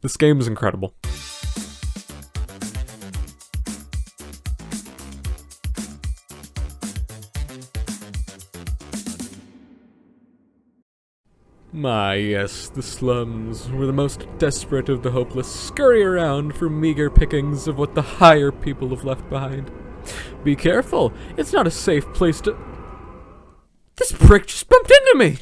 This game is incredible. My, yes, the slums, where the most desperate of the hopeless scurry around for meager pickings of what the higher people have left behind. Be careful, it's not a safe place to— This prick just bumped into me!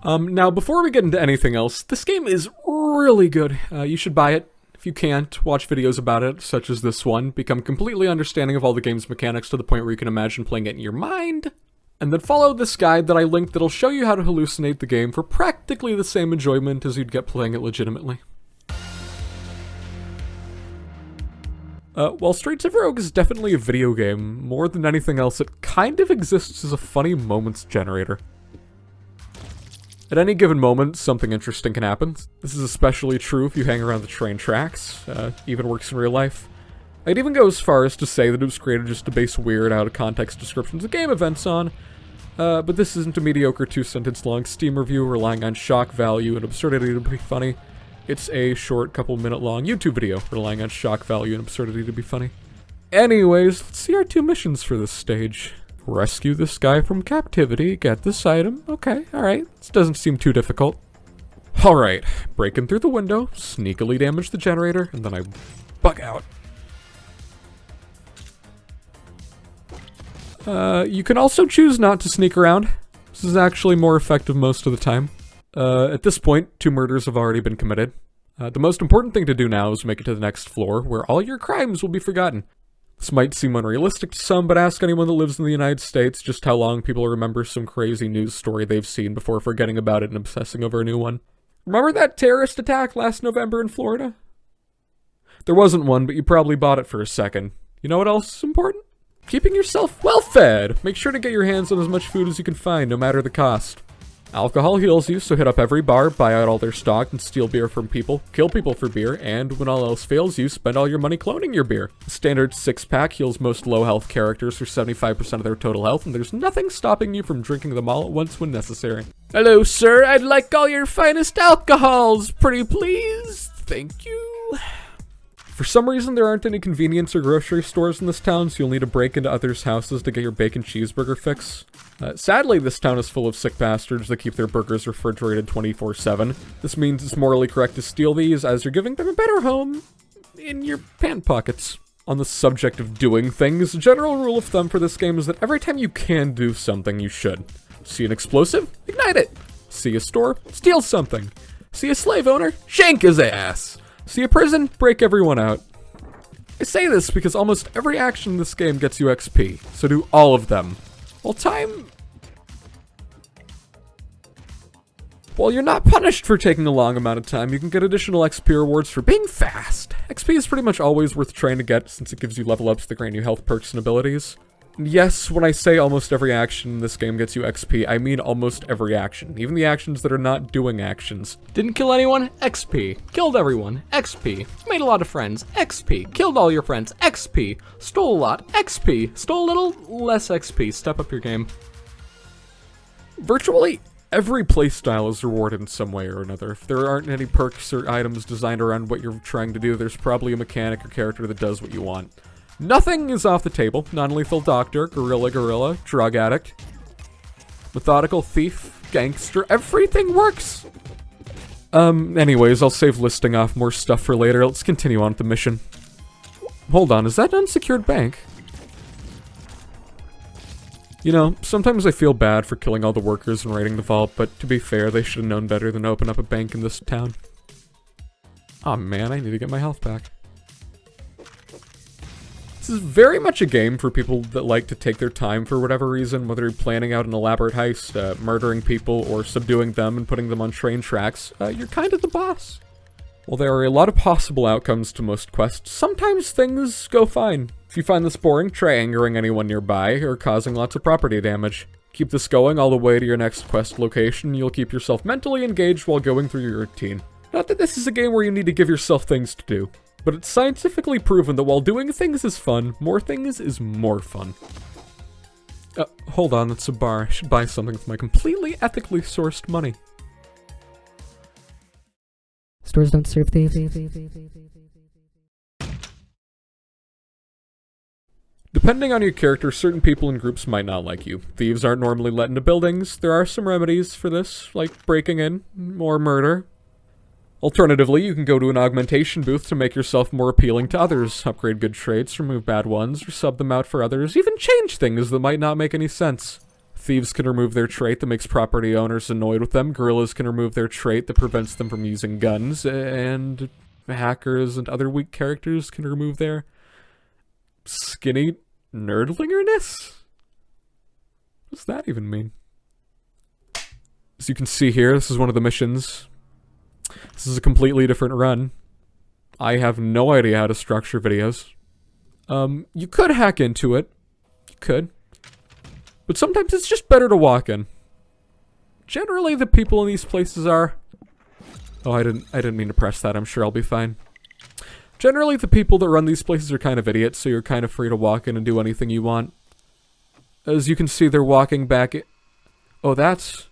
Now before we get into anything else, this game is really good. You should buy it. If you can't, watch videos about it, such as this one, become completely understanding of all the game's mechanics to the point where you can imagine playing it in your mind, and then follow this guide that I linked that'll show you how to hallucinate the game for practically the same enjoyment as you'd get playing it legitimately. While Streets of Rogue is definitely a video game, more than anything else, it kind of exists as a funny moments generator. At any given moment, something interesting can happen. This is especially true if you hang around the train tracks. Even works in real life. I'd even go as far as to say that it was created just to base weird, out-of-context descriptions of game events on. But this isn't a mediocre 2-sentence long Steam review relying on shock value and absurdity to be funny. It's a short, couple-minute long YouTube video relying on shock value and absurdity to be funny. Anyways, let's see our 2 missions for this stage. Rescue this guy from captivity, get this item. Okay, alright. This doesn't seem too difficult. Alright, break in through the window, sneakily damage the generator, and then I bug out. You can also choose not to sneak around. This is actually more effective most of the time. At this point, 2 murders have already been committed. The most important thing to do now is make it to the next floor, where all your crimes will be forgotten. This might seem unrealistic to some, but ask anyone that lives in the United States just how long people remember some crazy news story they've seen before forgetting about it and obsessing over a new one. Remember that terrorist attack last November in Florida? There wasn't one, but you probably bought it for a second. You know what else is important? Keeping yourself well fed. Make sure to get your hands on as much food as you can find, no matter the cost. Alcohol heals you, so hit up every bar, buy out all their stock, and steal beer from people, kill people for beer, and when all else fails you, spend all your money cloning your beer. The standard 6-pack heals most low-health characters for 75% of their total health, and there's nothing stopping you from drinking them all at once when necessary. Hello, sir, I'd like all your finest alcohols, pretty please. Thank you. For some reason, there aren't any convenience or grocery stores in this town, so you'll need to break into others' houses to get your bacon cheeseburger fix. Sadly, this town is full of sick bastards that keep their burgers refrigerated 24/7. This means it's morally correct to steal these, as you're giving them a better home in your pant pockets. On the subject of doing things, the general rule of thumb for this game is that every time you can do something, you should. See an explosive? Ignite it! See a store? Steal something! See a slave owner? Shank his ass! See a prison? Break everyone out. I say this because almost every action in this game gets you XP, so do all of them. While you're not punished for taking a long amount of time, you can get additional XP rewards for being fast. XP is pretty much always worth trying to get since it gives you level ups that grant you health perks and abilities. And yes, when I say almost every action in this game gets you XP, I mean almost every action. Even the actions that are not doing actions. Didn't kill anyone? XP. Killed everyone? XP. Made a lot of friends? XP. Killed all your friends? XP. Stole a lot? XP. Stole a little? Less XP. Step up your game. Virtually every playstyle is rewarded in some way or another. If there aren't any perks or items designed around what you're trying to do, there's probably a mechanic or character that does what you want. Nothing is off the table. Non-lethal doctor, gorilla, drug addict, methodical thief, gangster, everything works! Anyways, I'll save listing off more stuff for later. Let's continue on with the mission. Hold on, is that an unsecured bank? You know, sometimes I feel bad for killing all the workers and raiding the vault, but to be fair, they should have known better than to open up a bank in this town. Aw man, I need to get my health back. This is very much a game for people that like to take their time for whatever reason, whether you're planning out an elaborate heist, murdering people, or subduing them and putting them on train tracks. You're kind of the boss. While there are a lot of possible outcomes to most quests, sometimes things go fine. If you find this boring, try angering anyone nearby, or causing lots of property damage. Keep this going all the way to your next quest location, you'll keep yourself mentally engaged while going through your routine. Not that this is a game where you need to give yourself things to do, but it's scientifically proven that while doing things is fun, more things is more fun. Hold on, it's a bar. I should buy something with my completely ethically sourced money. Stores don't serve thieves. Depending on your character, certain people and groups might not like you. Thieves aren't normally let into buildings. There are some remedies for this, like breaking in or murder. Alternatively, you can go to an augmentation booth to make yourself more appealing to others, upgrade good traits, remove bad ones, or sub them out for others, even change things that might not make any sense. Thieves can remove their trait that makes property owners annoyed with them, gorillas can remove their trait that prevents them from using guns, and hackers and other weak characters can remove their skinny nerdlingerness? What does that even mean? As you can see here, this is one of the missions. This is a completely different run. I have no idea how to structure videos. You could hack into it. You could. But sometimes it's just better to walk in. Generally, the people in these places are... Oh, I didn't mean to press that. I'm sure I'll be fine. Generally, the people that run these places are kind of idiots, so you're kind of free to walk in and do anything you want. As you can see, they're walking back... Oh, that's...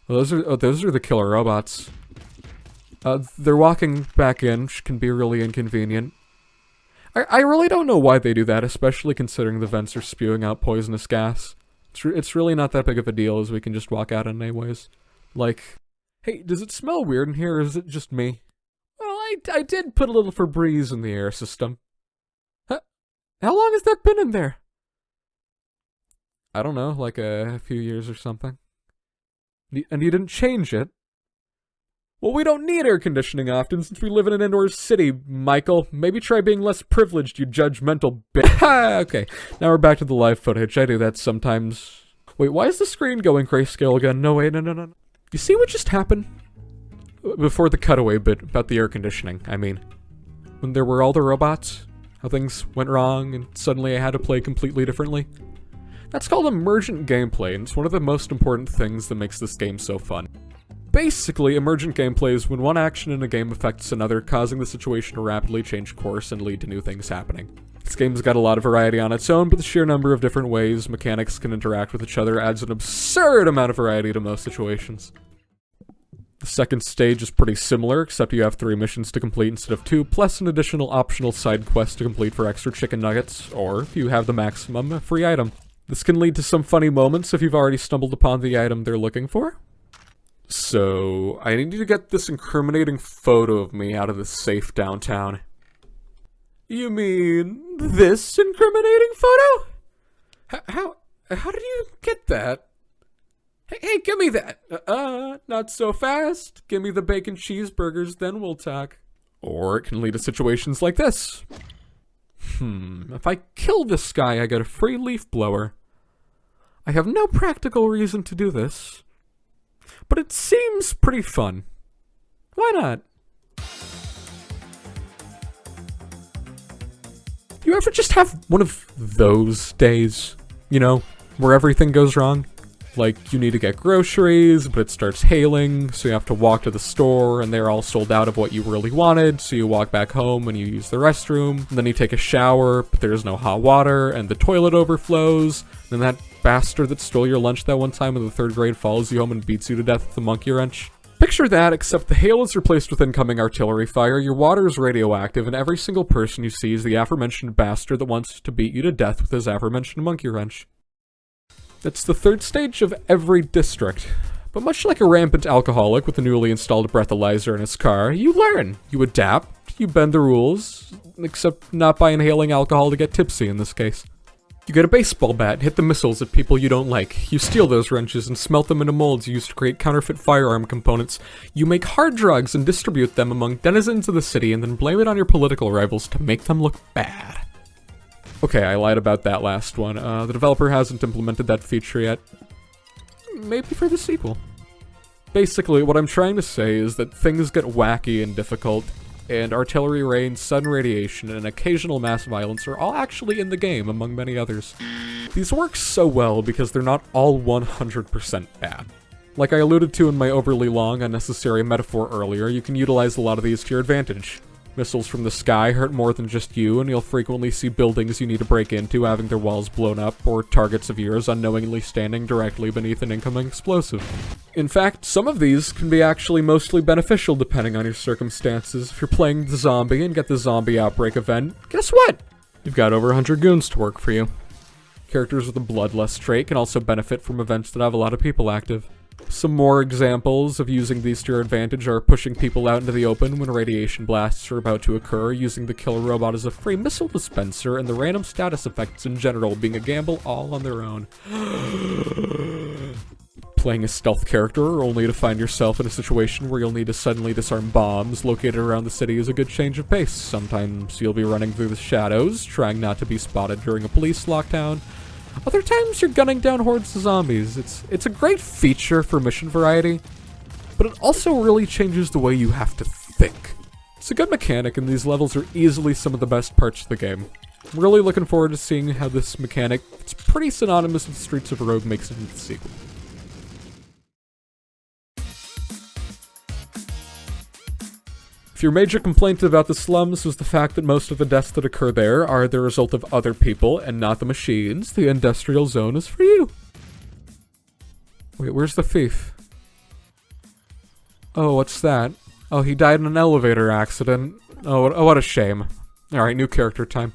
Oh, those are the killer robots. They're walking back in, which can be really inconvenient. I really don't know why they do that, especially considering the vents are spewing out poisonous gas. It's really not that big of a deal, as we can just walk out anyways. Like, hey, does it smell weird in here, or is it just me? Well, I did put a little Febreze in the air system. Huh? How long has that been in there? I don't know, like a few years or something. And you didn't change it? Well, we don't need air conditioning often since we live in an indoor city, Michael. Maybe try being less privileged, you judgmental bitch. Okay, now we're back to the live footage. I do that sometimes. Wait, why is the screen going grayscale again? No, wait, no. You see what just happened? Before the cutaway bit about the air conditioning, I mean. When there were all the robots, how things went wrong, and suddenly I had to play completely differently. That's called emergent gameplay, and it's one of the most important things that makes this game so fun. Basically, emergent gameplay is when one action in a game affects another, causing the situation to rapidly change course and lead to new things happening. This game's got a lot of variety on its own, but the sheer number of different ways mechanics can interact with each other adds an absurd amount of variety to most situations. The second stage is pretty similar, except you have 3 missions to complete instead of 2, plus an additional optional side quest to complete for extra chicken nuggets, or, if you have the maximum, a free item. This can lead to some funny moments if you've already stumbled upon the item they're looking for. So, I need to get this incriminating photo of me out of this safe downtown. You mean this incriminating photo? How did you get that? Hey, give me that! Not so fast. Give me the bacon cheeseburgers, then we'll talk. Or it can lead to situations like this. If I kill this guy, I get a free leaf blower. I have no practical reason to do this. But it seems pretty fun. Why not? You ever just have one of those days? You know, where everything goes wrong? Like, you need to get groceries, but it starts hailing, so you have to walk to the store, and they're all sold out of what you really wanted, so you walk back home and you use the restroom, and then you take a shower, but there's no hot water, and the toilet overflows, and that bastard that stole your lunch that one time in the 3rd grade follows you home and beats you to death with a monkey wrench. Picture that, except the hail is replaced with incoming artillery fire, your water is radioactive, and every single person you see is the aforementioned bastard that wants to beat you to death with his aforementioned monkey wrench. It's the 3rd stage of every district. But much like a rampant alcoholic with a newly installed breathalyzer in his car, you learn, you adapt, you bend the rules, except not by inhaling alcohol to get tipsy in this case. You get a baseball bat and hit the missiles at people you don't like. You steal those wrenches and smelt them into molds used to create counterfeit firearm components. You make hard drugs and distribute them among denizens of the city and then blame it on your political rivals to make them look bad. Okay, I lied about that last one. The developer hasn't implemented that feature yet. Maybe for the sequel. Basically, what I'm trying to say is that things get wacky and difficult, and artillery rain, sudden radiation, and occasional mass violence are all actually in the game, among many others. These work so well because they're not all 100% bad. Like I alluded to in my overly long, unnecessary metaphor earlier, you can utilize a lot of these to your advantage. Missiles from the sky hurt more than just you, and you'll frequently see buildings you need to break into having their walls blown up, or targets of yours unknowingly standing directly beneath an incoming explosive. In fact, some of these can be actually mostly beneficial depending on your circumstances. If you're playing the zombie and get the zombie outbreak event, guess what? You've got over 100 goons to work for you. Characters with a bloodlust trait can also benefit from events that have a lot of people active. Some more examples of using these to your advantage are pushing people out into the open when radiation blasts are about to occur, using the killer robot as a free missile dispenser, and the random status effects in general being a gamble all on their own. Playing a stealth character only to find yourself in a situation where you'll need to suddenly disarm bombs located around the city is a good change of pace. Sometimes you'll be running through the shadows, trying not to be spotted during a police lockdown. Other times you're gunning down hordes of zombies. It's a great feature for mission variety, but it also really changes the way you have to think. It's a good mechanic, and these levels are easily some of the best parts of the game. I'm really looking forward to seeing how this mechanic, it's pretty synonymous with Streets of Rogue, makes it into the sequel. If your major complaint about the slums was the fact that most of the deaths that occur there are the result of other people and not the machines, the industrial zone is for you. Wait, where's the thief? Oh, what's that? Oh, he died in an elevator accident. Oh, what a shame. Alright, new character time.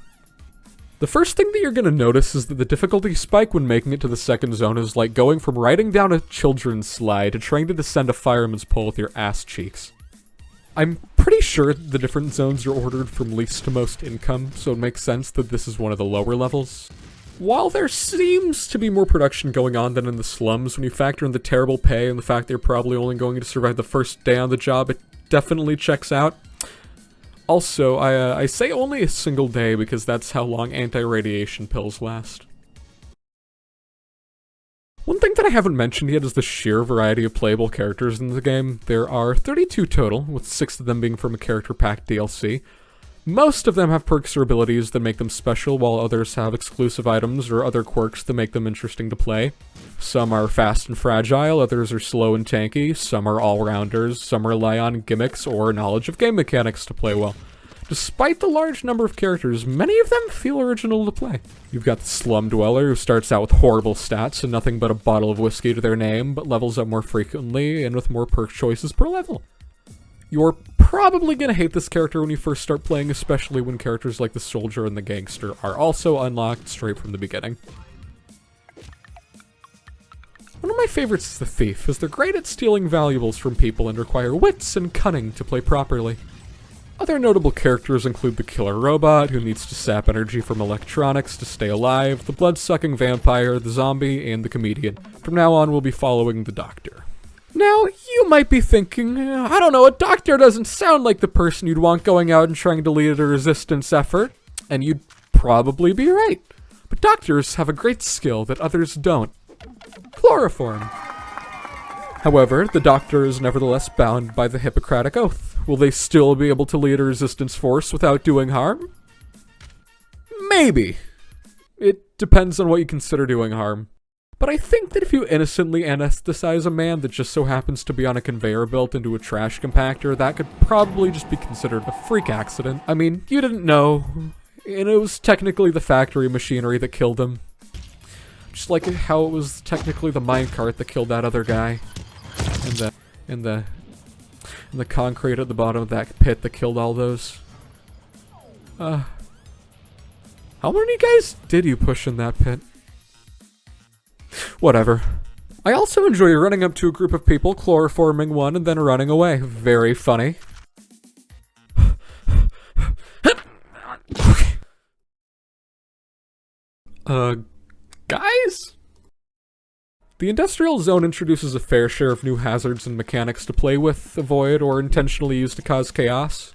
The first thing that you're gonna notice is that the difficulty spike when making it to the second zone is like going from riding down a children's slide to trying to descend a fireman's pole with your ass cheeks. I'm pretty sure the different zones are ordered from least to most income, so it makes sense that this is one of the lower levels. While there seems to be more production going on than in the slums, when you factor in the terrible pay and the fact they're probably only going to survive the first day on the job, it definitely checks out. Also, I say only a single day because that's how long anti-radiation pills last. One thing that I haven't mentioned yet is the sheer variety of playable characters in the game. There are 32 total, with 6 of them being from a character pack DLC. Most of them have perks or abilities that make them special, while others have exclusive items or other quirks that make them interesting to play. Some are fast and fragile, others are slow and tanky, some are all-rounders, some rely on gimmicks or knowledge of game mechanics to play well. Despite the large number of characters, many of them feel original to play. You've got the Slumdweller, who starts out with horrible stats and nothing but a bottle of whiskey to their name, but levels up more frequently and with more perk choices per level. You're probably gonna hate this character when you first start playing, especially when characters like the Soldier and the Gangster are also unlocked straight from the beginning. One of my favorites is the Thief, as they're great at stealing valuables from people and require wits and cunning to play properly. Other notable characters include the killer robot, who needs to sap energy from electronics to stay alive, the blood-sucking vampire, the zombie, and the comedian. From now on, we'll be following the doctor. Now, you might be thinking, I don't know, a doctor doesn't sound like the person you'd want going out and trying to lead a resistance effort. And you'd probably be right. But doctors have a great skill that others don't. Chloroform. However, the doctor is nevertheless bound by the Hippocratic Oath. Will they still be able to lead a resistance force without doing harm? Maybe. It depends on what you consider doing harm. But I think that if you innocently anesthetize a man that just so happens to be on a conveyor belt into a trash compactor, that could probably just be considered a freak accident. I mean, you didn't know, and it was technically the factory machinery that killed him. Just like how it was technically the minecart that killed that other guy. And the concrete at the bottom of that pit that killed all those. How many guys did you push in that pit? Whatever. I also enjoy running up to a group of people, chloroforming one, and then running away. Very funny. Guys? The industrial zone introduces a fair share of new hazards and mechanics to play with, avoid, or intentionally use to cause chaos.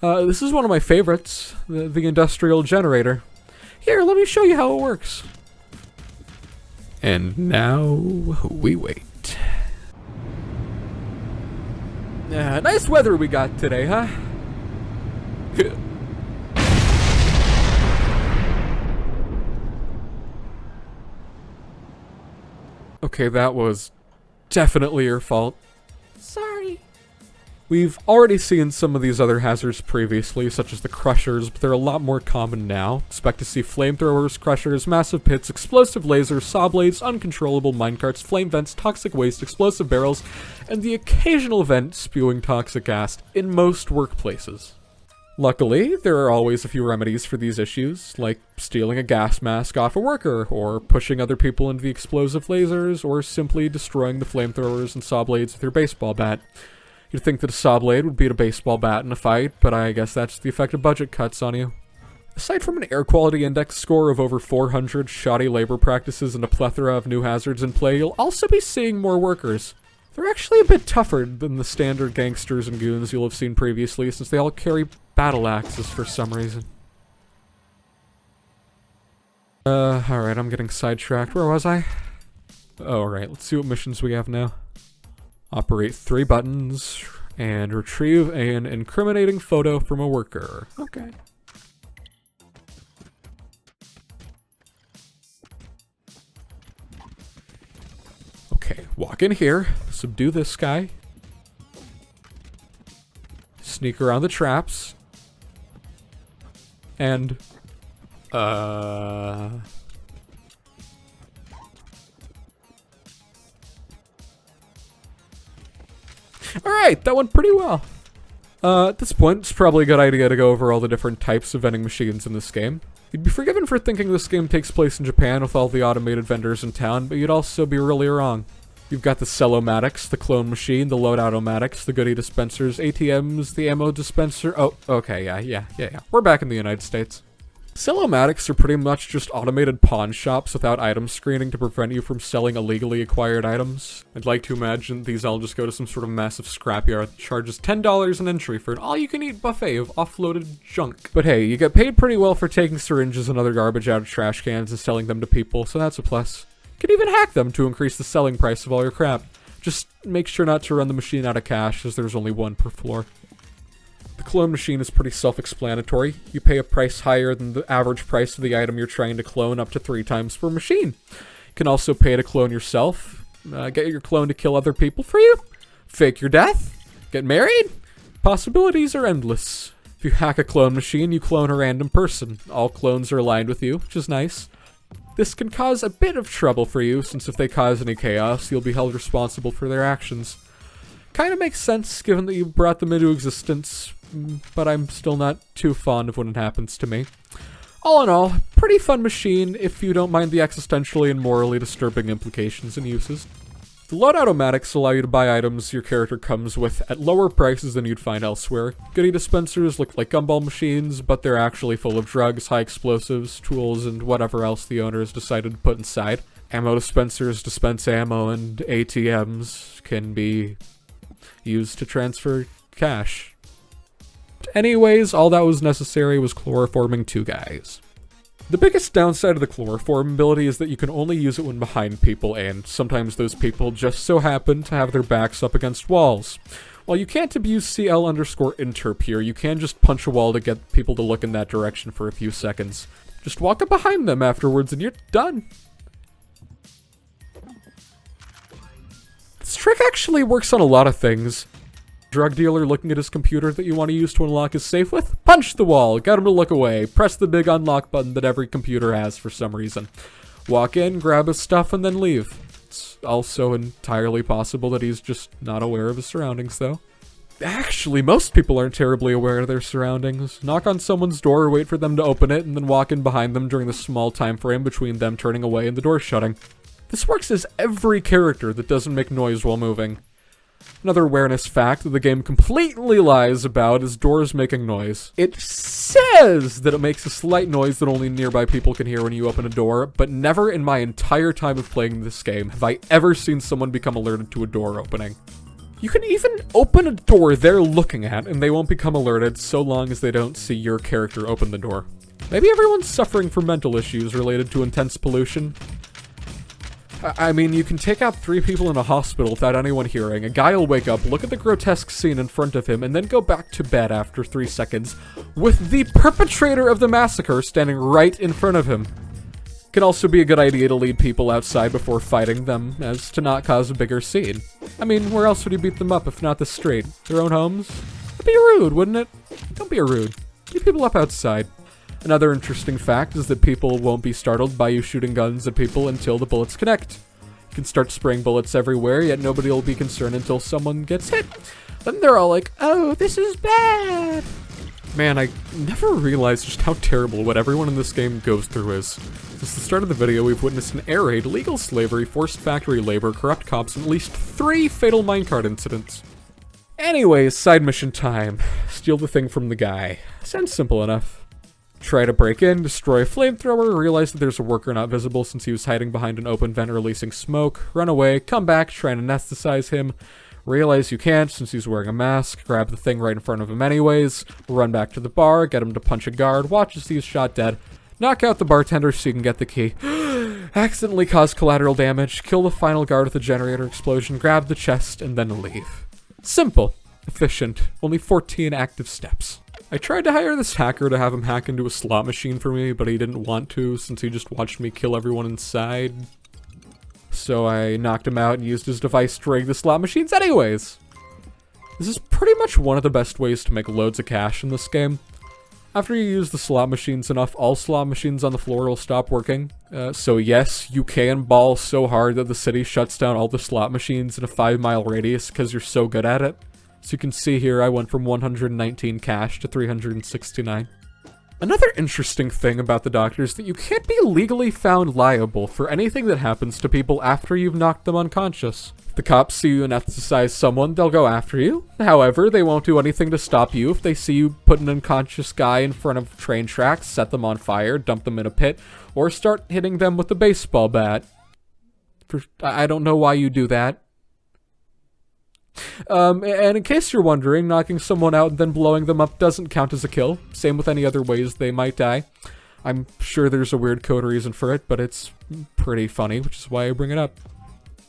This is one of my favorites, the industrial generator. Here, let me show you how it works. And now, we wait. Nice weather we got today, huh? Okay, that was definitely your fault. Sorry. We've already seen some of these other hazards previously, such as the crushers, but they're a lot more common now. Expect to see flamethrowers, crushers, massive pits, explosive lasers, saw blades, uncontrollable minecarts, flame vents, toxic waste, explosive barrels, and the occasional vent spewing toxic gas in most workplaces. Luckily, there are always a few remedies for these issues, like stealing a gas mask off a worker, or pushing other people into the explosive lasers, or simply destroying the flamethrowers and saw blades with your baseball bat. You'd think that a saw blade would beat a baseball bat in a fight, but I guess that's the effect of budget cuts on you. Aside from an air quality index score of over 400, shoddy labor practices, and a plethora of new hazards in play, you'll also be seeing more workers. They're actually a bit tougher than the standard gangsters and goons you'll have seen previously, since they all carry battle axes for some reason. Alright, I'm getting sidetracked. Where was I? Oh, right, let's see what missions we have now. Operate 3 buttons, and retrieve an incriminating photo from a worker. Okay. Okay, walk in here, subdue this guy, sneak around the traps, and, Alright, that went pretty well. At this point, it's probably a good idea to go over all the different types of vending machines in this game. You'd be forgiven for thinking this game takes place in Japan with all the automated vendors in town, but you'd also be really wrong. You've got the Cell-O-Matics, the clone machine, the loadout-o-matics, the goodie dispensers, ATMs, the ammo dispenser. Oh, okay, yeah. We're back in the United States. Cell-O-Matics are pretty much just automated pawn shops without item screening to prevent you from selling illegally acquired items. I'd like to imagine these all just go to some sort of massive scrapyard that charges $10 an entry for an all-you-can-eat buffet of offloaded junk. But hey, you get paid pretty well for taking syringes and other garbage out of trash cans and selling them to people, so that's a plus. You can even hack them to increase the selling price of all your crap. Just make sure not to run the machine out of cash, as there's only one per floor. The clone machine is pretty self-explanatory. You pay a price higher than the average price of the item you're trying to clone, up to 3 times per machine. You can also pay to clone yourself, get your clone to kill other people for you, fake your death, get married. Possibilities are endless. If you hack a clone machine, you clone a random person. All clones are aligned with you, which is nice. This can cause a bit of trouble for you, since if they cause any chaos, you'll be held responsible for their actions. Kinda makes sense, given that you brought them into existence, but I'm still not too fond of when it happens to me. All in all, pretty fun machine if you don't mind the existentially and morally disturbing implications and uses. The loadout-o-matics allow you to buy items your character comes with at lower prices than you'd find elsewhere. Goodie dispensers look like gumball machines, but they're actually full of drugs, high explosives, tools, and whatever else the owner has decided to put inside. Ammo dispensers dispense ammo, and ATMs can be used to transfer cash. Anyways, all that was necessary was chloroforming 2 guys. The biggest downside of the chloroform ability is that you can only use it when behind people, and sometimes those people just so happen to have their backs up against walls. While you can't abuse CL_interp here, you can just punch a wall to get people to look in that direction for a few seconds. Just walk up behind them afterwards and you're done. This trick actually works on a lot of things. Drug dealer looking at his computer that you want to use to unlock his safe with? Punch the wall, get him to look away, press the big unlock button that every computer has for some reason. Walk in, grab his stuff, and then leave. It's also entirely possible that he's just not aware of his surroundings, though. Actually, most people aren't terribly aware of their surroundings. Knock on someone's door, wait for them to open it, and then walk in behind them during the small time frame between them turning away and the door shutting. This works as every character that doesn't make noise while moving. Another awareness fact that the game completely lies about is doors making noise. It says that it makes a slight noise that only nearby people can hear when you open a door, but never in my entire time of playing this game have I ever seen someone become alerted to a door opening. You can even open a door they're looking at and they won't become alerted so long as they don't see your character open the door. Maybe everyone's suffering from mental issues related to intense pollution. I mean, you can take out 3 people in a hospital without anyone hearing. A guy will wake up, look at the grotesque scene in front of him, and then go back to bed after 3 seconds with the perpetrator of the massacre standing right in front of him. Can also be a good idea to lead people outside before fighting them, as to not cause a bigger scene. I mean, where else would you beat them up if not the street? Their own homes? It'd be rude, wouldn't it? Don't be rude. Beat people up outside. Another interesting fact is that people won't be startled by you shooting guns at people until the bullets connect. You can start spraying bullets everywhere, yet nobody will be concerned until someone gets hit. Then they're all like, oh, this is bad. Man, I never realized just how terrible what everyone in this game goes through is. Since the start of the video, we've witnessed an air raid, legal slavery, forced factory labor, corrupt cops, and at least 3 fatal minecart incidents. Anyways, side mission time. Steal the thing from the guy. Sounds simple enough. Try to break in, destroy a flamethrower, realize that there's a worker not visible since he was hiding behind an open vent releasing smoke, run away, come back, try and anesthetize him, realize you can't since he's wearing a mask, grab the thing right in front of him anyways, run back to the bar, get him to punch a guard, watch as he's shot dead, knock out the bartender so you can get the key, accidentally cause collateral damage, kill the final guard with a generator explosion, grab the chest, and then leave. Simple, efficient, only 14 active steps. I tried to hire this hacker to have him hack into a slot machine for me, but he didn't want to since he just watched me kill everyone inside. So I knocked him out and used his device to rig the slot machines anyways. This is pretty much one of the best ways to make loads of cash in this game. After you use the slot machines enough, all slot machines on the floor will stop working. So yes, you can ball so hard that the city shuts down all the slot machines in a 5-mile radius because you're so good at it. So you can see here I went from 119 cash to 369. Another interesting thing about the doctor is that you can't be legally found liable for anything that happens to people after you've knocked them unconscious. If the cops see you anesthetize someone, they'll go after you. However, they won't do anything to stop you if they see you put an unconscious guy in front of train tracks, set them on fire, dump them in a pit, or start hitting them with a baseball bat. I don't know why you do that. And in case you're wondering, knocking someone out and then blowing them up doesn't count as a kill. Same with any other ways they might die. I'm sure there's a weird code reason for it, but it's pretty funny, which is why I bring it up.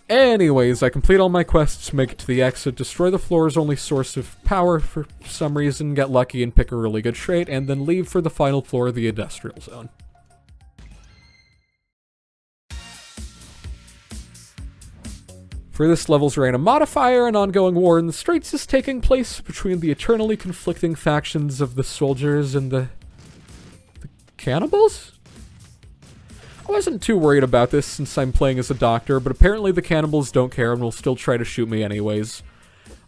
Anyways, I complete all my quests, make it to the exit, destroy the floor's only source of power for some reason, get lucky and pick a really good trait, and then leave for the final floor of the industrial zone. For this level's random modifier, an ongoing war in the streets is taking place between the eternally conflicting factions of the soldiers and the cannibals? I wasn't too worried about this since I'm playing as a doctor, but apparently the cannibals don't care and will still try to shoot me anyways.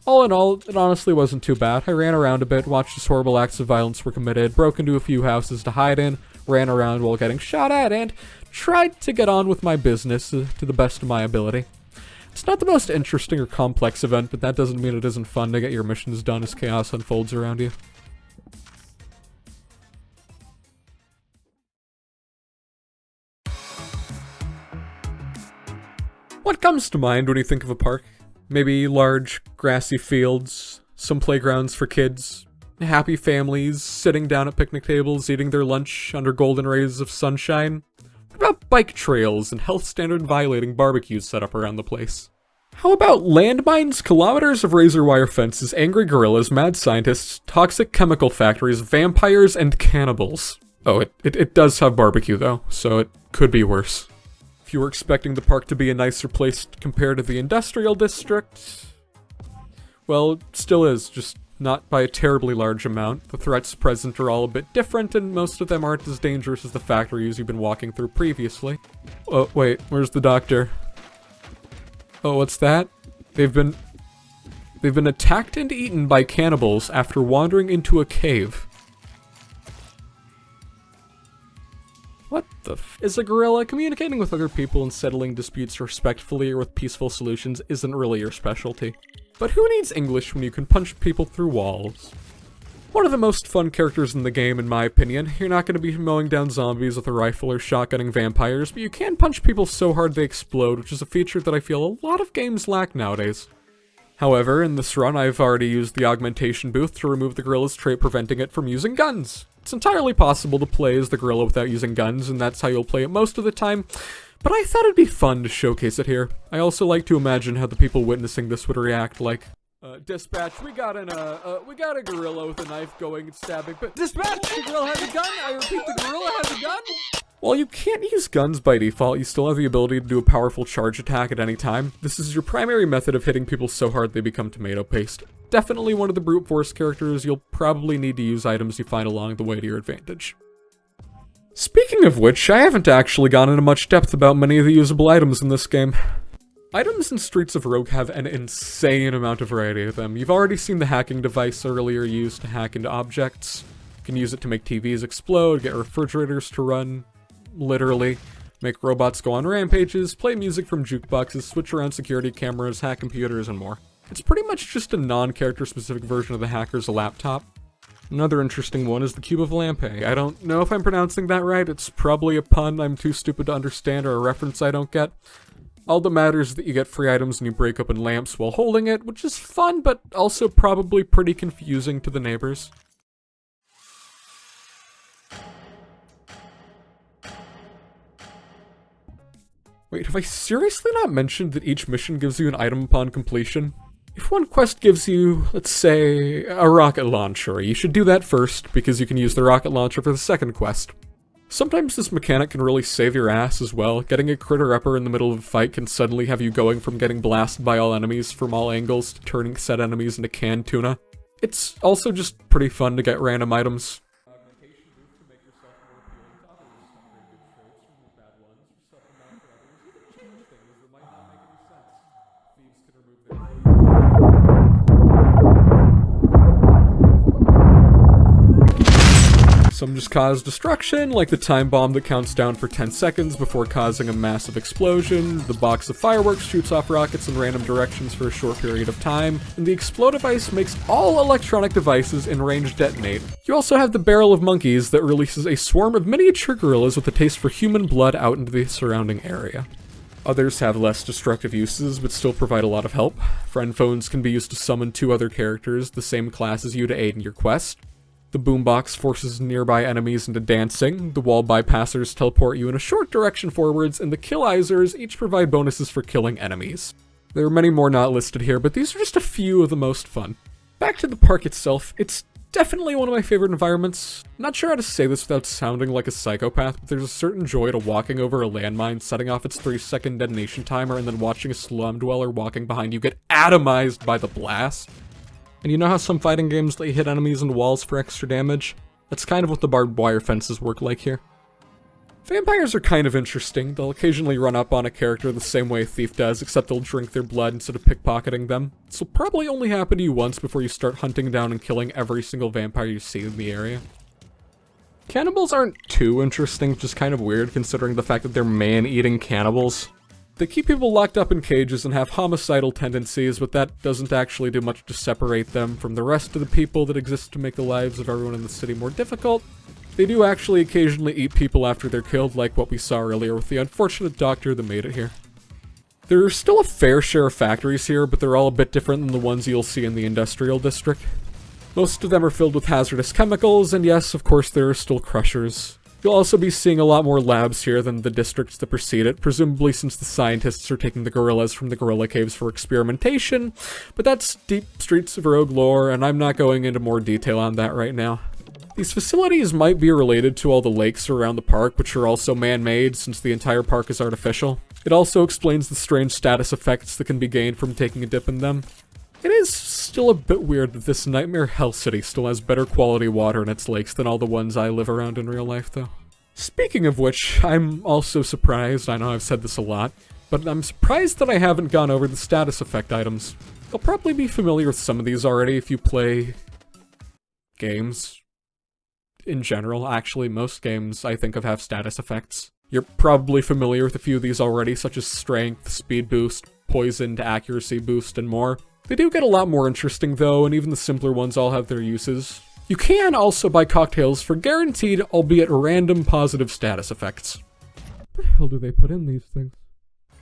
All in all, it honestly wasn't too bad. I ran around a bit, watched as horrible acts of violence were committed, broke into a few houses to hide in, ran around while getting shot at, and tried to get on with my business to the best of my ability. It's not the most interesting or complex event, but that doesn't mean it isn't fun to get your missions done as chaos unfolds around you. What comes to mind when you think of a park? Maybe large, grassy fields, some playgrounds for kids, happy families sitting down at picnic tables eating their lunch under golden rays of sunshine? What about bike trails and health standard violating barbecues set up around the place? How about landmines, kilometers of razor wire fences, angry gorillas, mad scientists, toxic chemical factories, vampires, and cannibals? Oh, it does have barbecue though, so it could be worse. If you were expecting the park to be a nicer place compared to the industrial district, well, it still is, just not by a terribly large amount. The threats present are all a bit different, and most of them aren't as dangerous as the factories you've been walking through previously. Oh, wait, where's the doctor? Oh, what's that? They've been attacked and eaten by cannibals after wandering into a cave. What the f- Is a gorilla? Communicating with other people and settling disputes respectfully or with peaceful solutions isn't really your specialty. But who needs English when you can punch people through walls? One of the most fun characters in the game, in my opinion. You're not going to be mowing down zombies with a rifle or shotgunning vampires, but you can punch people so hard they explode, which is a feature that I feel a lot of games lack nowadays. However, in this run, I've already used the augmentation booth to remove the gorilla's trait preventing it from using guns. It's entirely possible to play as the gorilla without using guns, and that's how you'll play it most of the time. But I thought it'd be fun to showcase it here. I also like to imagine how the people witnessing this would react, like, dispatch, we got a gorilla with a knife going and stabbing, but dispatch, the gorilla has a gun, I repeat, the gorilla has a gun? While you can't use guns by default, you still have the ability to do a powerful charge attack at any time. This is your primary method of hitting people so hard they become tomato paste. Definitely one of the brute force characters. You'll probably need to use items you find along the way to your advantage. Speaking of which, I haven't actually gone into much depth about many of the usable items in this game. Items in Streets of Rogue have an insane amount of variety of them. You've already seen the hacking device earlier used to hack into objects. You can use it to make TVs explode, get refrigerators to run, literally, make robots go on rampages, play music from jukeboxes, switch around security cameras, hack computers, and more. It's pretty much just a non-character specific version of the hacker's laptop. Another interesting one is the Cube of 𝓓𝓮𝓵𝓾𝔁𝓮. I don't know if I'm pronouncing that right, it's probably a pun I'm too stupid to understand or a reference I don't get. All that matters is that you get free items and you break open lamps while holding it, which is fun, but also probably pretty confusing to the neighbors. Wait, have I seriously not mentioned that each mission gives you an item upon completion? If one quest gives you, let's say, a rocket launcher, you should do that first, because you can use the rocket launcher for the second quest. Sometimes this mechanic can really save your ass as well. Getting a critter upper in the middle of a fight can suddenly have you going from getting blasted by all enemies from all angles to turning said enemies into canned tuna. It's also just pretty fun to get random items. Some just cause destruction, like the time bomb that counts down for 10 seconds before causing a massive explosion, the box of fireworks shoots off rockets in random directions for a short period of time, and the explode device makes all electronic devices in range detonate. You also have the barrel of monkeys that releases a swarm of miniature gorillas with a taste for human blood out into the surrounding area. Others have less destructive uses, but still provide a lot of help. Friend phones can be used to summon 2 other characters, the same class as you, to aid in your quest. The boombox forces nearby enemies into dancing, the wall bypassers teleport you in a short direction forwards, and the killizers each provide bonuses for killing enemies. There are many more not listed here, but these are just a few of the most fun. Back to the park itself, it's definitely one of my favorite environments. Not sure how to say this without sounding like a psychopath, but there's a certain joy to walking over a landmine, setting off its 3-second detonation timer, and then watching a Slumdweller walking behind you get atomized by the blast. And you know how some fighting games let you hit enemies into walls for extra damage? That's kind of what the barbed wire fences work like here. Vampires are kind of interesting. They'll occasionally run up on a character the same way a thief does, except they'll drink their blood instead of pickpocketing them. This will probably only happen to you once before you start hunting down and killing every single vampire you see in the area. Cannibals aren't too interesting, just kind of weird considering the fact that they're man-eating cannibals. They keep people locked up in cages and have homicidal tendencies, but that doesn't actually do much to separate them from the rest of the people that exist to make the lives of everyone in the city more difficult. They do actually occasionally eat people after they're killed, like what we saw earlier with the unfortunate doctor that made it here. There are still a fair share of factories here, but they're all a bit different than the ones you'll see in the industrial district. Most of them are filled with hazardous chemicals, and yes, of course there are still crushers. You'll also be seeing a lot more labs here than the districts that precede it, presumably since the scientists are taking the gorillas from the gorilla caves for experimentation, but that's deep Streets of Rogue lore, and I'm not going into more detail on that right now. These facilities might be related to all the lakes around the park, which are also man-made since the entire park is artificial. It also explains the strange status effects that can be gained from taking a dip in them. It is still a bit weird that this nightmare hell city still has better quality water in its lakes than all the ones I live around in real life, though. Speaking of which, I'm also surprised, I know I've said this a lot, but I'm surprised that I haven't gone over the status effect items. You'll probably be familiar with some of these already if you play games. In general, actually, most games I think of have status effects. You're probably familiar with a few of these already, such as strength, speed boost, poison to accuracy boost, and more. They do get a lot more interesting though, and even the simpler ones all have their uses. You can also buy cocktails for guaranteed, albeit random, positive status effects. What the hell do they put in these things?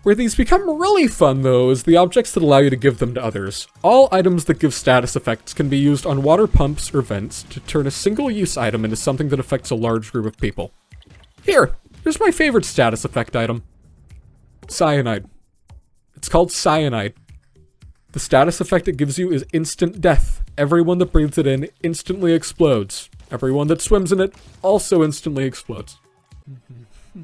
Where these become really fun though is the objects that allow you to give them to others. All items that give status effects can be used on water pumps or vents to turn a single-use item into something that affects a large group of people. Here's my favorite status effect item. Cyanide. It's called cyanide. The status effect it gives you is instant death. Everyone that breathes it in instantly explodes. Everyone that swims in it also instantly explodes. I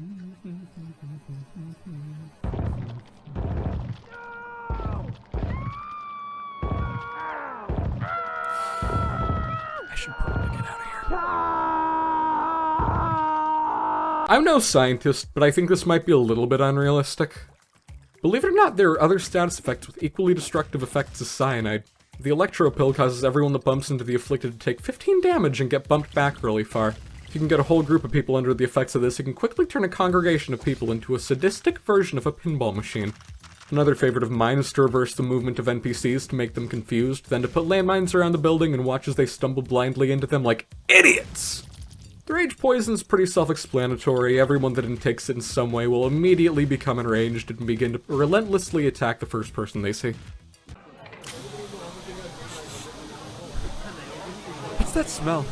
should probably get out of here. I'm no scientist, but I think this might be a little bit unrealistic. Believe it or not, there are other status effects with equally destructive effects as cyanide. The electro pill causes everyone that bumps into the afflicted to take 15 damage and get bumped back really far. If you can get a whole group of people under the effects of this, it can quickly turn a congregation of people into a sadistic version of a pinball machine. Another favorite of mine is to reverse the movement of NPCs to make them confused, then to put landmines around the building and watch as they stumble blindly into them like idiots! The rage poison's pretty self-explanatory. Everyone that intakes it in some way will immediately become enraged and begin to relentlessly attack the first person they see. What's that smell?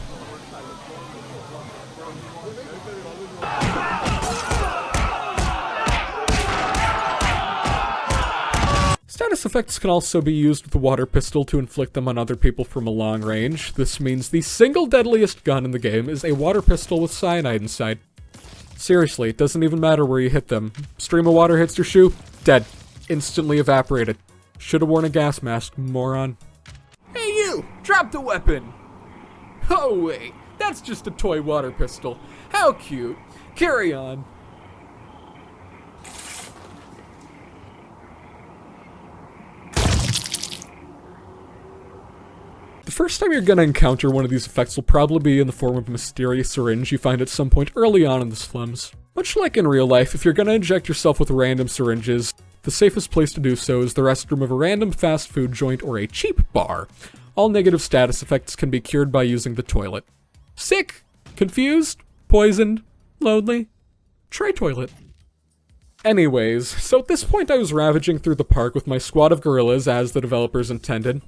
Status effects can also be used with the water pistol to inflict them on other people from a long range. This means the single deadliest gun in the game is a water pistol with cyanide inside. Seriously, it doesn't even matter where you hit them. Stream of water hits your shoe, dead. Instantly evaporated. Should've worn a gas mask, moron. Hey you! Drop the weapon! Oh wait, that's just a toy water pistol. How cute. Carry on. The first time you're gonna encounter one of these effects will probably be in the form of a mysterious syringe you find at some point early on in the slums. Much like in real life, if you're gonna inject yourself with random syringes, the safest place to do so is the restroom of a random fast food joint or a cheap bar. All negative status effects can be cured by using the toilet. Sick? Confused? Poisoned? Lonely? Try toilet. Anyways, so at this point I was ravaging through the park with my squad of gorillas as the developers intended.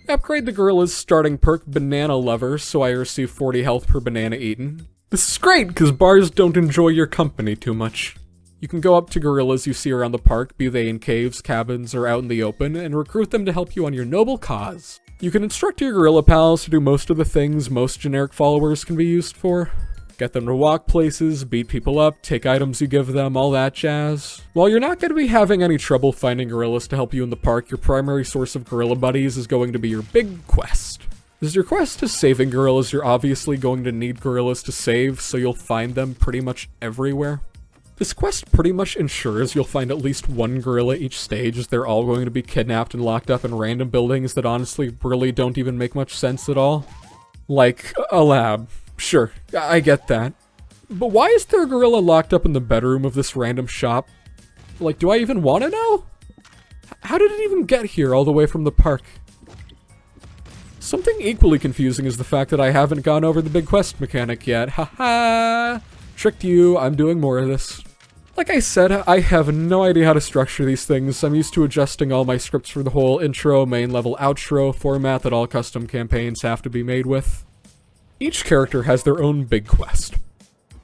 Upgrade the gorilla's starting perk Banana Lover so I receive 40 health per banana eaten. This is great because bars don't enjoy your company too much. You can go up to gorillas you see around the park, be they in caves, cabins, or out in the open, and recruit them to help you on your noble cause. You can instruct your gorilla pals to do most of the things most generic followers can be used for. Get them to walk places, beat people up, take items you give them, all that jazz. While you're not going to be having any trouble finding gorillas to help you in the park, your primary source of gorilla buddies is going to be your big quest. As your quest is saving gorillas, you're obviously going to need gorillas to save, so you'll find them pretty much everywhere. This quest pretty much ensures you'll find at least one gorilla each stage, as they're all going to be kidnapped and locked up in random buildings that honestly really don't even make much sense at all. Like a lab. Sure, I get that. But why is there a gorilla locked up in the bedroom of this random shop? Like, do I even want to know? How did it even get here all the way from the park? Something equally confusing is the fact that I haven't gone over the big quest mechanic yet. Haha! Tricked you, I'm doing more of this. Like I said, I have no idea how to structure these things. I'm used to adjusting all my scripts for the whole intro, main level, outro format that all custom campaigns have to be made with. Each character has their own big quest.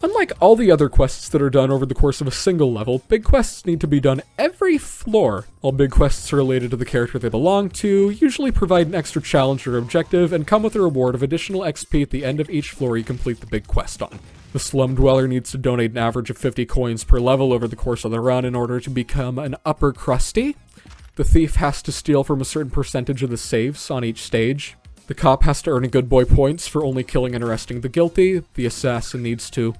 Unlike all the other quests that are done over the course of a single level, big quests need to be done every floor. All big quests are related to the character they belong to, usually provide an extra challenge or objective, and come with a reward of additional XP at the end of each floor you complete the big quest on. The Slumdweller needs to donate an average of 50 coins per level over the course of the run in order to become an upper crusty. The thief has to steal from a certain percentage of the safes on each stage. The cop has to earn a good boy points for only killing and arresting the guilty. The assassin needs to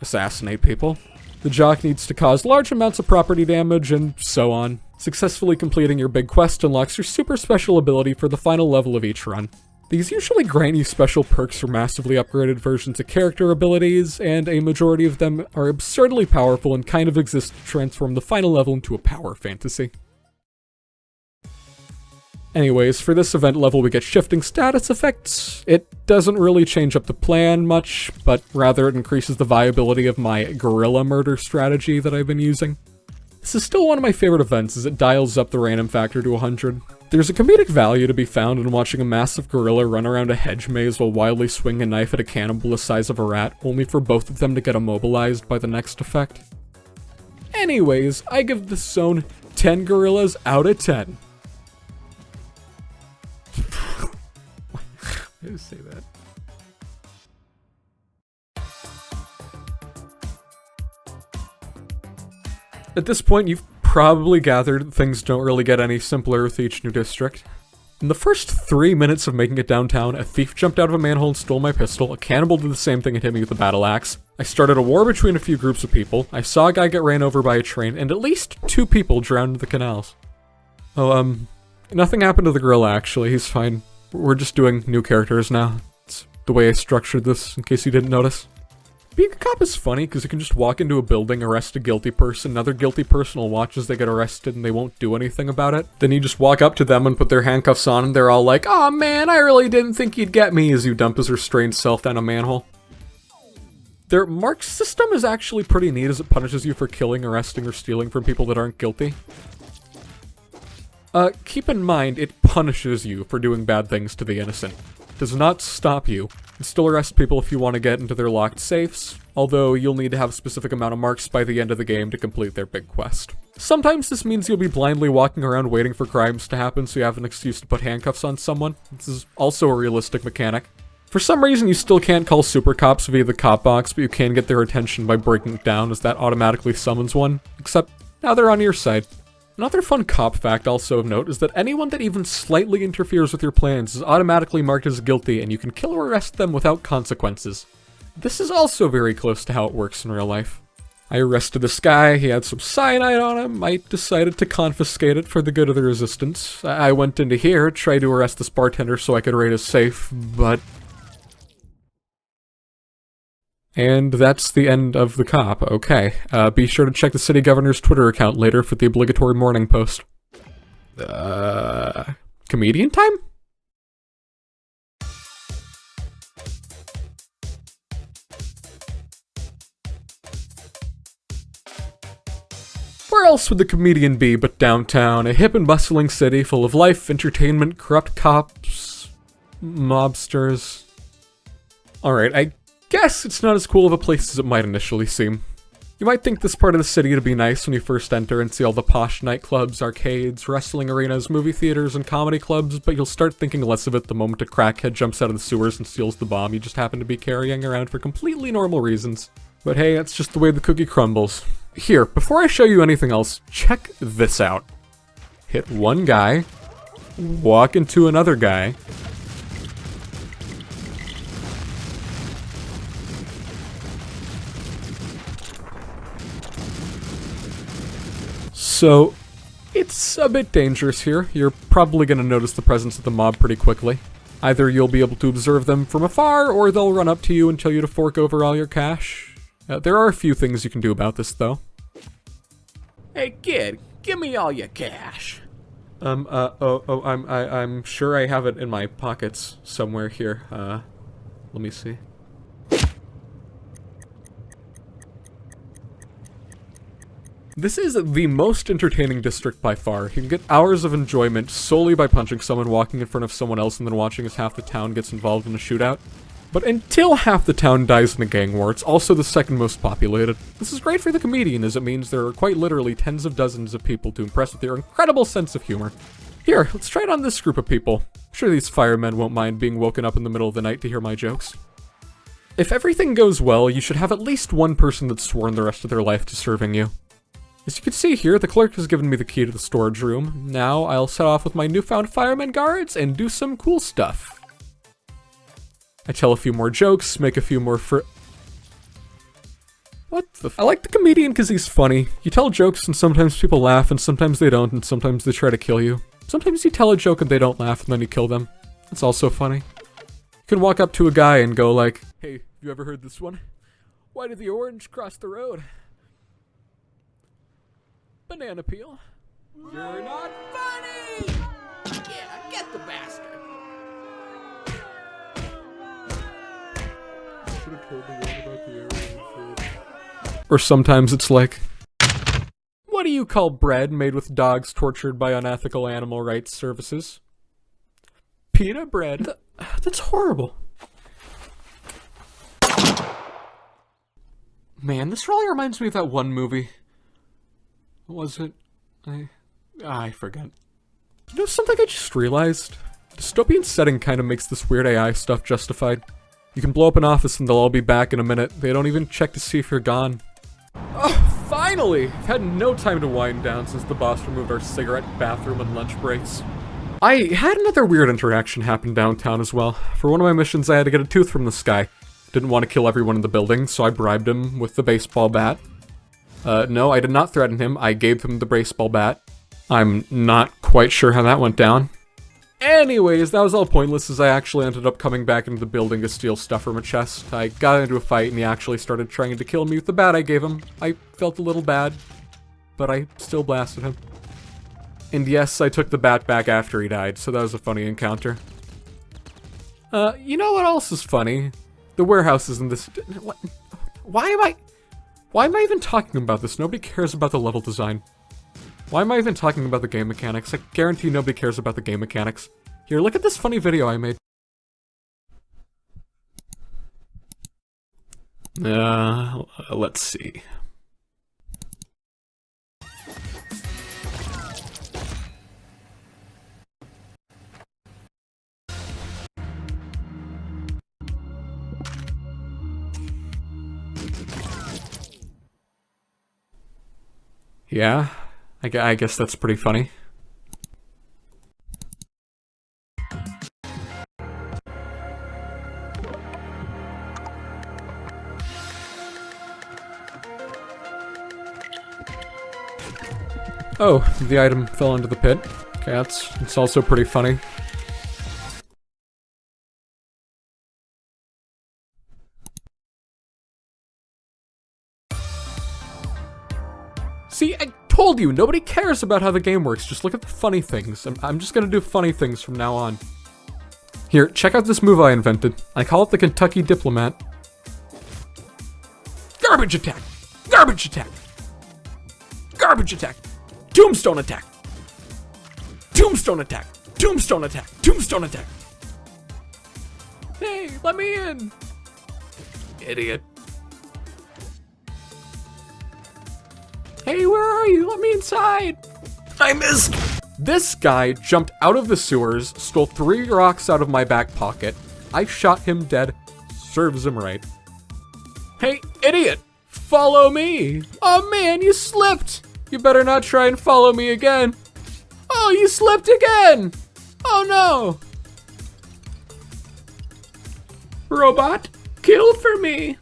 assassinate people. The jock needs to cause large amounts of property damage, and so on. Successfully completing your big quest unlocks your super special ability for the final level of each run. These usually grant you special perks for massively upgraded versions of character abilities, and a majority of them are absurdly powerful and kind of exist to transform the final level into a power fantasy. Anyways, for this event level we get shifting status effects. It doesn't really change up the plan much, but rather it increases the viability of my gorilla murder strategy that I've been using. This is still one of my favorite events as it dials up the random factor to 100. There's a comedic value to be found in watching a massive gorilla run around a hedge maze while wildly swinging a knife at a cannibal the size of a rat, only for both of them to get immobilized by the next effect. Anyways, I give this zone 10 gorillas out of 10. I just say that. At this point, you've probably gathered things don't really get any simpler with each new district. In the first 3 minutes of making it downtown, a thief jumped out of a manhole and stole my pistol, a cannibal did the same thing and hit me with a battle axe. I started a war between a few groups of people, I saw a guy get ran over by a train, and at least 2 people drowned in the canals. Oh, nothing happened to the gorilla actually, he's fine. We're just doing new characters now. It's the way I structured this, in case you didn't notice. Being a cop is funny, because you can just walk into a building, arrest a guilty person, another guilty person will watch as they get arrested and they won't do anything about it. Then you just walk up to them and put their handcuffs on and they're all like, "Aw man, I really didn't think you'd get me," as you dump his restrained self down a manhole. Their mark system is actually pretty neat as it punishes you for killing, arresting, or stealing from people that aren't guilty. Keep in mind, it punishes you for doing bad things to the innocent. It does not stop you. You can still arrest people if you want to get into their locked safes, although you'll need to have a specific amount of marks by the end of the game to complete their big quest. Sometimes this means you'll be blindly walking around waiting for crimes to happen so you have an excuse to put handcuffs on someone. This is also a realistic mechanic. For some reason you still can't call super cops via the cop box, but you can get their attention by breaking it down as that automatically summons one, except now they're on your side. Another fun cop fact also of note is that anyone that even slightly interferes with your plans is automatically marked as guilty and you can kill or arrest them without consequences. This is also very close to how it works in real life. I arrested this guy, he had some cyanide on him, I decided to confiscate it for the good of the resistance. I went into here, tried to arrest this bartender so I could raid his safe, but... And that's the end of the cop. Okay. Be sure to check the city governor's Twitter account later for the obligatory morning post. Comedian time? Where else would the comedian be but downtown? A hip and bustling city full of life, entertainment, corrupt cops, mobsters. Alright, I guess it's not as cool of a place as it might initially seem. You might think this part of the city to be nice when you first enter and see all the posh nightclubs, arcades, wrestling arenas, movie theaters, and comedy clubs, but you'll start thinking less of it the moment a crackhead jumps out of the sewers and steals the bomb you just happen to be carrying around for completely normal reasons. But hey, that's just the way the cookie crumbles. Here, before I show you anything else, check this out. Hit one guy, walk into another guy, so, it's a bit dangerous here. You're probably going to notice the presence of the mob pretty quickly. Either you'll be able to observe them from afar, or they'll run up to you and tell you to fork over all your cash. There are a few things you can do about this, though. Hey kid, give me all your cash. I'm sure I have it in my pockets somewhere here. Let me see. This is the most entertaining district by far. You can get hours of enjoyment solely by punching someone, walking in front of someone else, and then watching as half the town gets involved in a shootout. But until half the town dies in a gang war, it's also the second most populated. This is great for the comedian, as it means there are quite literally tens of dozens of people to impress with their incredible sense of humor. Here, let's try it on this group of people. I'm sure these firemen won't mind being woken up in the middle of the night to hear my jokes. If everything goes well, you should have at least one person that's sworn the rest of their life to serving you. As you can see here, the clerk has given me the key to the storage room. Now I'll set off with my newfound fireman guards and do some cool stuff. I tell a few more jokes, make a few more What the I like the comedian because he's funny. You tell jokes and sometimes people laugh and sometimes they don't and sometimes they try to kill you. Sometimes you tell a joke and they don't laugh and then you kill them. It's also funny. You can walk up to a guy and go like, "Hey, you ever heard this one? Why did the orange cross the road? Banana peel." You're not funny! Yeah, get the bastard. Or sometimes it's like, "What do you call bread made with dogs tortured by unethical animal rights services?" Pita bread. That's horrible. Man, this really reminds me of that one movie. What was it? I forget. You know something I just realized? Dystopian setting kind of makes this weird AI stuff justified. You can blow up an office and they'll all be back in a minute. They don't even check to see if you're gone. Oh, finally! Finally! I've had no time to wind down since the boss removed our cigarette, bathroom, and lunch breaks. I had another weird interaction happen downtown as well. For one of my missions, I had to get a tooth from this guy. Didn't want to kill everyone in the building, so I bribed him with the baseball bat. No, I did not threaten him. I gave him the baseball bat. I'm not quite sure how that went down. Anyways, that was all pointless as I actually ended up coming back into the building to steal stuff from a chest. I got into a fight and he actually started trying to kill me with the bat I gave him. I felt a little bad, but I still blasted him. And yes, I took the bat back after he died, so that was a funny encounter. You know what else is funny? The warehouses in this... What? Why am I even talking about this? Nobody cares about the level design. Why am I even talking about the game mechanics? I guarantee nobody cares about the game mechanics. Here, look at this funny video I made. Let's see. Yeah, I guess that's pretty funny. Oh, the item fell into the pit. Okay, it's also pretty funny. See, I told you, nobody cares about how the game works. Just look at the funny things. I'm just gonna do funny things from now on. Here, check out this move I invented. I call it the Kentucky Diplomat. Garbage attack! Garbage attack! Garbage attack! Tombstone attack! Tombstone attack! Tombstone attack! Tombstone attack! Hey, let me in! Idiot. Hey, where are you? Let me inside! I missed! This guy jumped out of the sewers, stole 3 rocks out of my back pocket. I shot him dead. Serves him right. Hey, idiot! Follow me! Oh man, you slipped! You better not try and follow me again. Oh, you slipped again! Oh no! Robot, kill for me!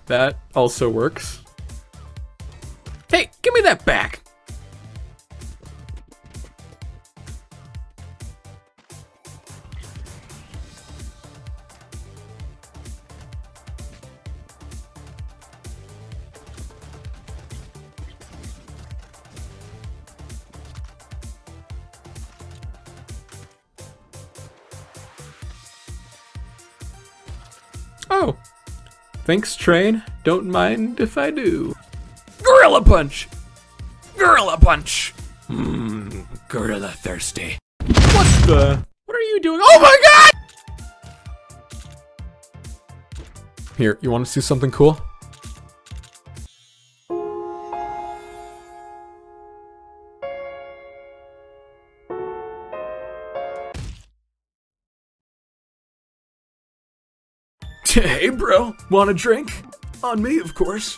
That also works. Hey, give me that back! Oh. Thanks, train. Don't mind if I do. Gorilla punch! Gorilla punch! Gorilla thirsty. What the? What are you doing? Oh my god! Here, you want to see something cool? Hey bro, want a drink? On me, of course.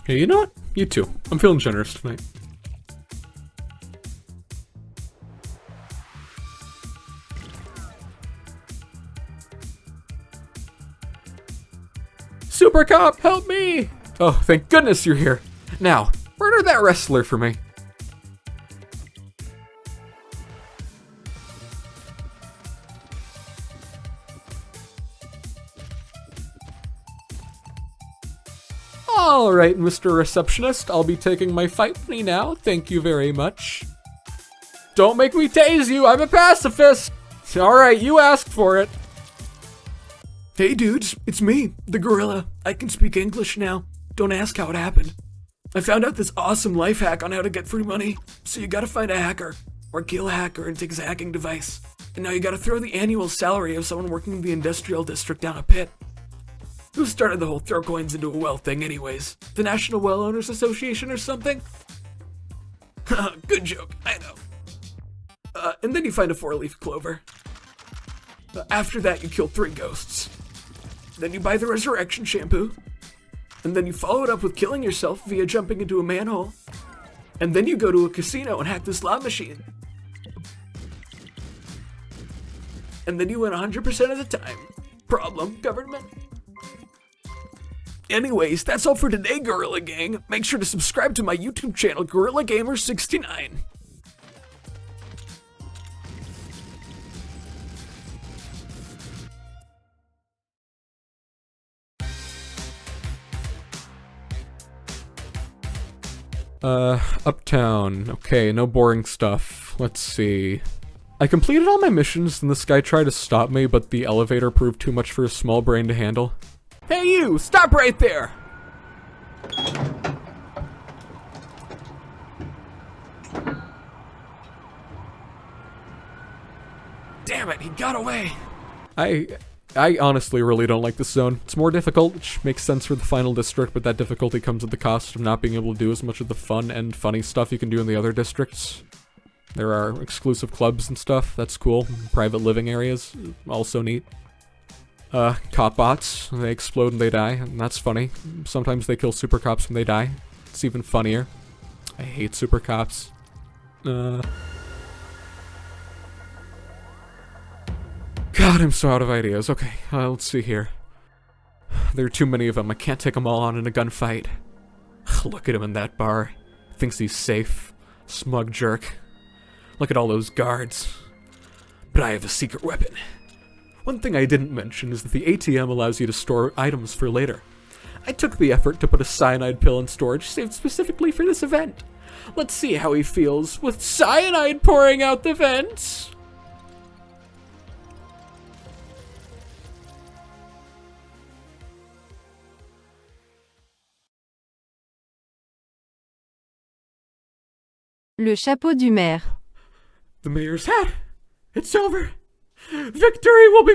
Hey, you know what? You too. I'm feeling generous tonight. Super Cop, help me! Oh, thank goodness you're here. Now, murder that wrestler for me. Alright, Mr. Receptionist, I'll be taking my fight money now. Thank you very much. Don't make me tase you, I'm a pacifist! Alright, you asked for it. Hey dudes, it's me, the gorilla. I can speak English now. Don't ask how it happened. I found out this awesome life hack on how to get free money. So you gotta find a hacker, or kill a hacker and take his hacking device. And now you gotta throw the annual salary of someone working in the industrial district down a pit. Who started the whole throw coins into a well thing anyways? The National Well Owners Association or something? Good joke, I know. And then you find a 4-leaf clover. After that, you kill 3 ghosts. Then you buy the resurrection shampoo. And then you follow it up with killing yourself via jumping into a manhole. And then you go to a casino and hack the slot machine. And then you win 100% of the time. Problem, government. Anyways, that's all for today, Gorilla Gang. Make sure to subscribe to my YouTube channel, 𝓓𝓮𝓵𝓾𝔁𝓮. Uptown. Okay, no boring stuff. Let's see. I completed all my missions and this guy tried to stop me, but the elevator proved too much for his small brain to handle. Hey you! Stop right there! Damn it, he got away! I honestly really don't like this zone. It's more difficult, which makes sense for the final district, but that difficulty comes at the cost of not being able to do as much of the fun and funny stuff you can do in the other districts. There are exclusive clubs and stuff, that's cool. Private living areas, also neat. Cop bots, they explode and they die, and that's funny. Sometimes they kill super cops when they die. It's even funnier. I hate super cops. God, I'm so out of ideas. Okay, let's see here. There are too many of them. I can't take them all on in a gunfight. Look at him in that bar. Thinks he's safe. Smug jerk. Look at all those guards. But I have a secret weapon. One thing I didn't mention is that the ATM allows you to store items for later. I took the effort to put a cyanide pill in storage saved specifically for this event. Let's see how he feels with cyanide pouring out the vents. Le chapeau du maire. The mayor's hat! It's over! Victory will be